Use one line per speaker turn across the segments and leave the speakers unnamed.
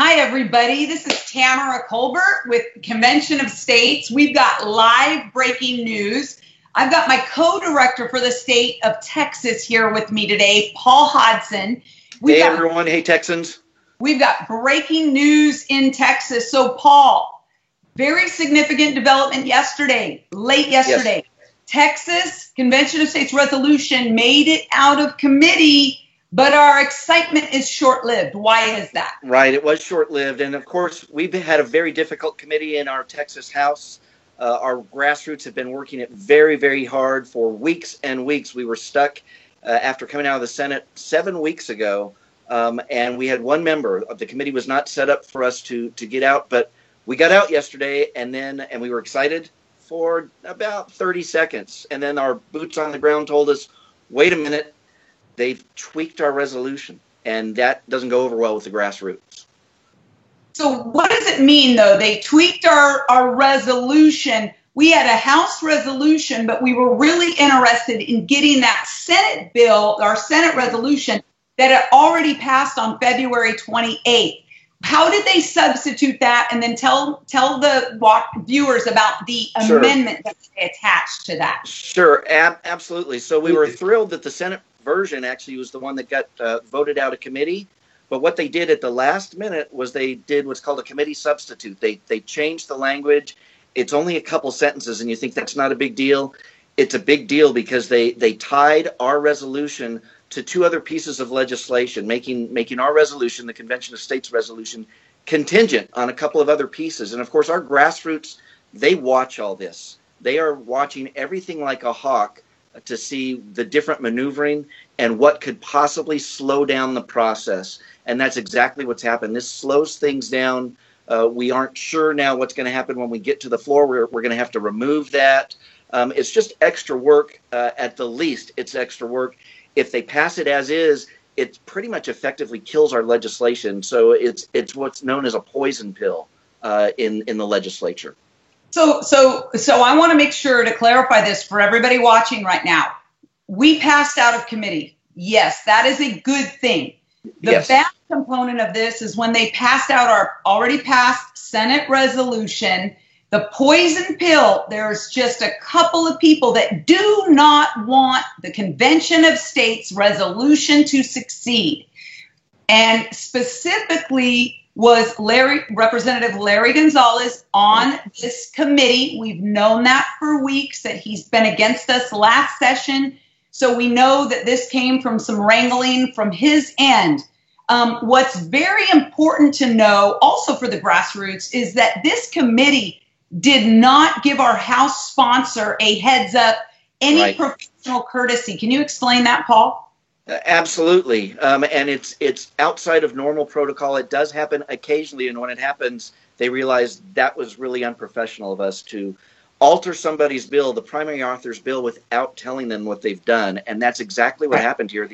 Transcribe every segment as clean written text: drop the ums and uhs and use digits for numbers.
Hi, everybody. This is Tamara Colbert with Convention of States. We've got live breaking news. I've got my co-director for the state of Texas here with me today, Paul Hodson.
Hey, everyone. Hey, Texans.
We've got breaking news in Texas. So, Paul, very significant development yesterday, late yesterday. Yes. Texas Convention of States resolution made it out of committee, but our excitement is short-lived. Why is that?
Right. It was short-lived. And, of course, we've had a very difficult committee in our Texas House. Our grassroots have been working it very, very hard for weeks and weeks. We were stuck after coming out of the Senate 7 weeks ago, and we had one member of the committee was not set up for us to get out. But we got out yesterday, and we were excited for about 30 seconds. And then our boots on the ground told us, wait a minute. They've tweaked our resolution, and that doesn't go over well with the grassroots.
So what does it mean, though? They tweaked our resolution. We had a House resolution, but we were really interested in getting that Senate bill, our Senate resolution, that had already passed on February 28th. How did they substitute that? And then tell the viewers about the amendment that they attached to that.
Sure, absolutely. So we were thrilled that the Senate version actually was the one that got voted out of committee. But what they did at the last minute was they did what's called a committee substitute. They changed the language. It's only a couple sentences, and you think that's not a big deal. It's a big deal because they tied our resolution to two other pieces of legislation, making our resolution, the Convention of States resolution, contingent on a couple of other pieces. And of course, our grassroots, they watch all this. They are watching everything like a hawk to see the different maneuvering and what could possibly slow down the process. And that's exactly what's happened. This slows things down. We aren't sure now what's going to happen when we get to the floor. We're going to have to remove that. It's just extra work. At the least, it's extra work. If they pass it as is, it pretty much effectively kills our legislation. So it's what's known as a poison pill in the legislature.
So I want to make sure to clarify this for everybody watching right now. We passed out of committee. Yes, that is a good thing. The bad component of this is when they passed out our already passed Senate resolution, the poison pill, there's just a couple of people that do not want the Convention of States resolution to succeed. And specifically was Representative Larry Gonzalez on this committee. We've known that for weeks, that he's been against us last session. So we know that this came from some wrangling from his end. What's very important to know also for the grassroots is that this committee did not give our House sponsor a heads up, any professional courtesy. Can you explain that, Paul?
Absolutely. And it's outside of normal protocol. It does happen occasionally. And when it happens, they realize that was really unprofessional of us to alter somebody's bill, the primary author's bill, without telling them what they've done. And that's exactly what happened here.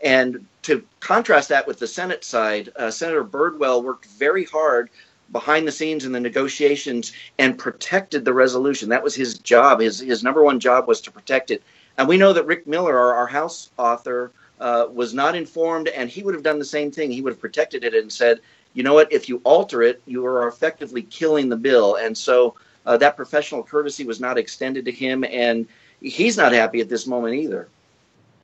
And to contrast that with the Senate side, Senator Birdwell worked very hard behind the scenes in the negotiations and protected the resolution. That was his job. His number one job was to protect it. And we know that Rick Miller, our House author, was not informed, and he would have done the same thing. He would have protected it and said, you know what, if you alter it, you are effectively killing the bill. And so that professional courtesy was not extended to him, and he's not happy at this moment either.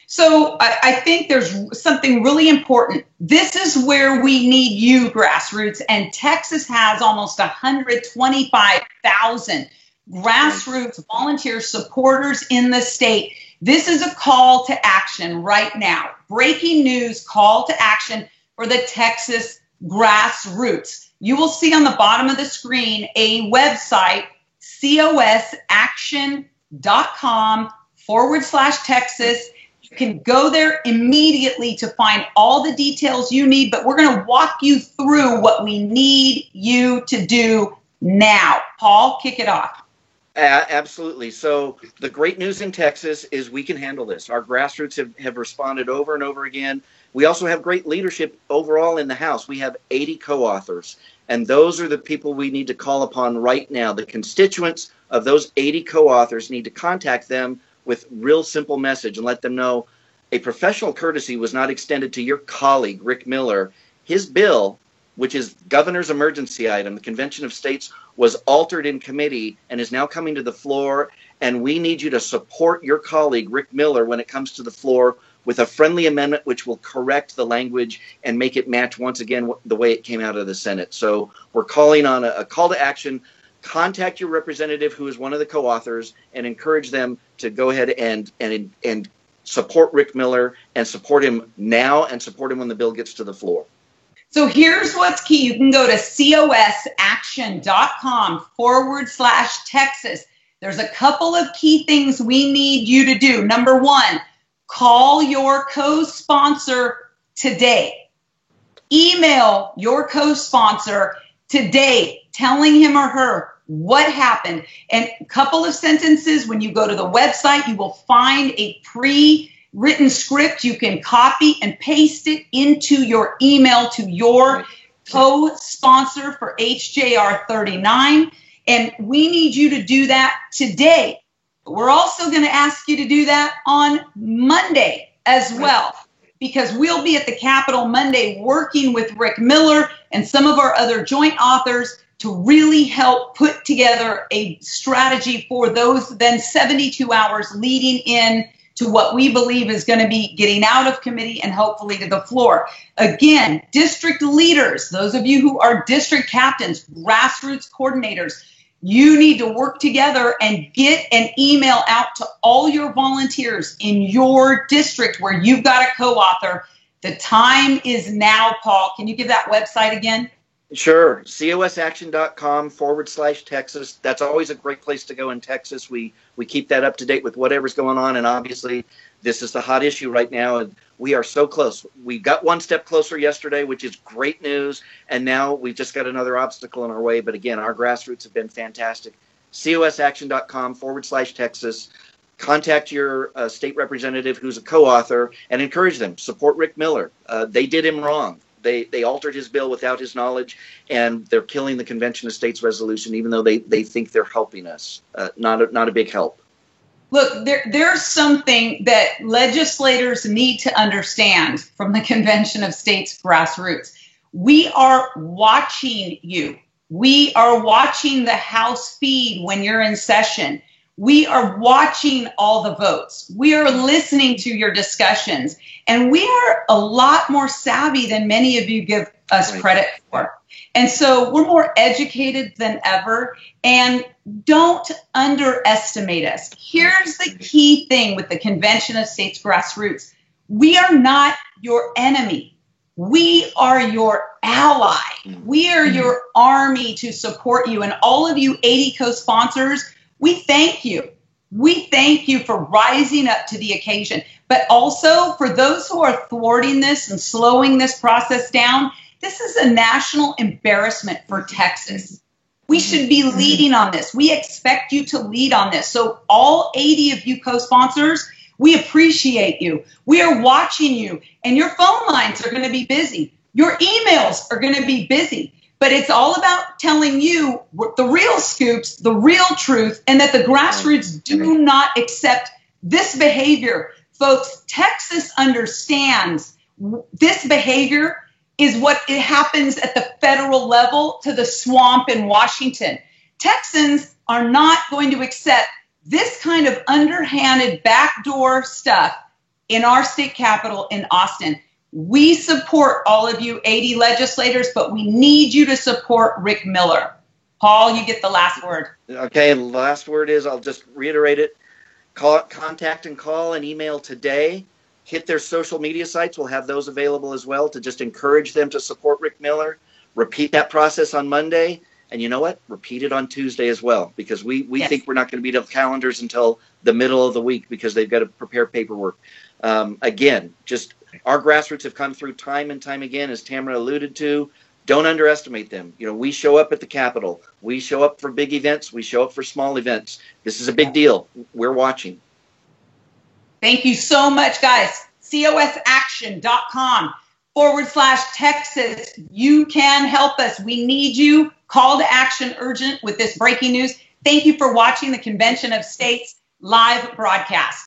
So I think there's something really important. This is where we need you, grassroots, and Texas has almost 125,000 grassroots volunteer supporters in the state. This is a call to action right now. Breaking news, call to action for the Texas grassroots. You will see on the bottom of the screen a website, cosaction.com/Texas. You can go there immediately to find all the details you need, but we're going to walk you through what we need you to do now. Paul, kick it off.
Absolutely. So the great news in Texas is we can handle this. Our grassroots have responded over and over again. We also have great leadership overall in the House. We have 80 co-authors, and those are the people we need to call upon right now. The constituents of those 80 co-authors need to contact them with real simple message and let them know a professional courtesy was not extended to your colleague, Rick Miller. His bill which is governor's emergency item, the Convention of States, was altered in committee and is now coming to the floor. And we need you to support your colleague, Rick Miller, when it comes to the floor with a friendly amendment which will correct the language and make it match once again the way it came out of the Senate. So we're calling on a call to action. Contact your representative who is one of the co-authors and encourage them to go ahead and support Rick Miller and support him now and support him when the bill gets to the floor.
So here's what's key. You can go to cosaction.com/Texas. There's a couple of key things we need you to do. Number one, call your co-sponsor today. Email your co-sponsor today, telling him or her what happened. And a couple of sentences, when you go to the website, you will find a pre-written script. You can copy and paste it into your email to your co-sponsor for HJR 39. And we need you to do that today. We're also going to ask you to do that on Monday as well, because we'll be at the Capitol Monday working with Rick Miller and some of our other joint authors to really help put together a strategy for those then 72 hours leading in to what we believe is going to be getting out of committee and hopefully to the floor. Again, district leaders, those of you who are district captains, grassroots coordinators, you need to work together and get an email out to all your volunteers in your district where you've got a co-author. The time is now, Paul. Can you give that website again?
Sure. cosaction.com/Texas. That's always a great place to go in Texas. We keep that up to date with whatever's going on. And obviously, this is the hot issue right now. And we are so close. We got one step closer yesterday, which is great news. And now we've just got another obstacle in our way. But again, our grassroots have been fantastic. cosaction.com/Texas. Contact your state representative who's a co-author and encourage them. Support Rick Miller. They did him wrong. They altered his bill without his knowledge, and they're killing the Convention of States resolution, even though they think they're helping us. Not a big help.
Look, there's something that legislators need to understand from the Convention of States grassroots. We are watching you. We are watching the House feed when you're in session. We are watching all the votes. We are listening to your discussions. And we are a lot more savvy than many of you give us credit for. And so we're more educated than ever. And don't underestimate us. Here's the key thing with the Convention of States grassroots. We are not your enemy. We are your ally. We are your army to support you. And all of you 80 co-sponsors, we thank you. We thank you for rising up to the occasion. But also for those who are thwarting this and slowing this process down, this is a national embarrassment for Texas. We should be leading on this. We expect you to lead on this. So all 80 of you co-sponsors, we appreciate you. We are watching you. And your phone lines are going to be busy. Your emails are going to be busy. But it's all about telling you the real scoops, the real truth, and that the grassroots do not accept this behavior. Folks, Texas understands this behavior is what it happens at the federal level to the swamp in Washington. Texans are not going to accept this kind of underhanded backdoor stuff in our state capital in Austin. We support all of you 80 legislators, but we need you to support Rick Miller. Paul, you get the last word.
Okay, the last word is, I'll just reiterate it. Contact and call and email today. Hit their social media sites. We'll have those available as well to just encourage them to support Rick Miller. Repeat that process on Monday. And you know what? Repeat it on Tuesday as well, because we think we're not going to beat up calendars until the middle of the week because they've got to prepare paperwork. Again, just our grassroots have come through time and time again, as Tamara alluded to. Don't underestimate them. You know, we show up at the Capitol. We show up for big events. We show up for small events. This is a big deal. We're watching.
Thank you so much, guys. cosaction.com/Texas. You can help us. We need you. Call to action urgent with this breaking news. Thank you for watching the Convention of States live broadcast.